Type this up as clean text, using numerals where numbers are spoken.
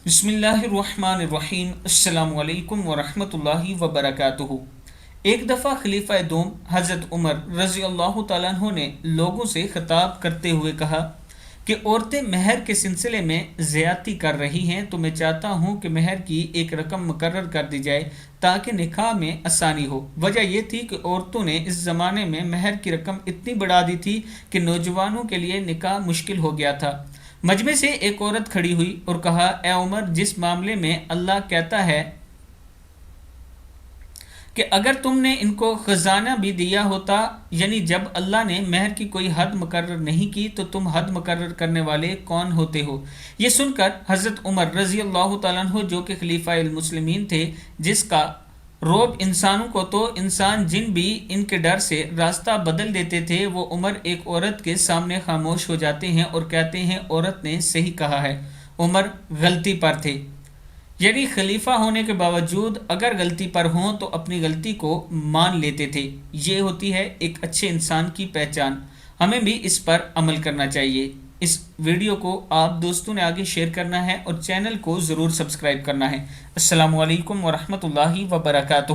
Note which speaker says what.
Speaker 1: بسم اللہ الرحمن الرحیم۔ السلام علیکم ورحمۃ اللہ وبرکاتہ۔ ایک دفعہ خلیفہ دوم حضرت عمر رضی اللہ تعالیٰ عنہ نے لوگوں سے خطاب کرتے ہوئے کہا کہ عورتیں مہر کے سلسلے میں زیادتی کر رہی ہیں، تو میں چاہتا ہوں کہ مہر کی ایک رقم مقرر کر دی جائے تاکہ نکاح میں آسانی ہو۔ وجہ یہ تھی کہ عورتوں نے اس زمانے میں مہر کی رقم اتنی بڑھا دی تھی کہ نوجوانوں کے لیے نکاح مشکل ہو گیا تھا۔ مجمع سے ایک عورت کھڑی ہوئی اور کہا، اے عمر، جس معاملے میں اللہ کہتا ہے کہ اگر تم نے ان کو خزانہ بھی دیا ہوتا، یعنی جب اللہ نے مہر کی کوئی حد مقرر نہیں کی تو تم حد مقرر کرنے والے کون ہوتے ہو؟ یہ سن کر حضرت عمر رضی اللہ تعالیٰ عنہ، جو کہ خلیفہ المسلمین تھے، جس کا روب انسانوں کو تو انسان جن بھی ان کے ڈر سے راستہ بدل دیتے تھے، وہ عمر ایک عورت کے سامنے خاموش ہو جاتے ہیں اور کہتے ہیں، عورت نے صحیح کہا ہے۔ عمر غلطی پر تھے، یعنی خلیفہ ہونے کے باوجود اگر غلطی پر ہوں تو اپنی غلطی کو مان لیتے تھے۔ یہ ہوتی ہے ایک اچھے انسان کی پہچان۔ ہمیں بھی اس پر عمل کرنا چاہیے۔ اس ویڈیو کو آپ دوستوں نے آگے شیئر کرنا ہے اور چینل کو ضرور سبسکرائب کرنا ہے۔ السلام علیکم ورحمۃ اللہ وبرکاتہ۔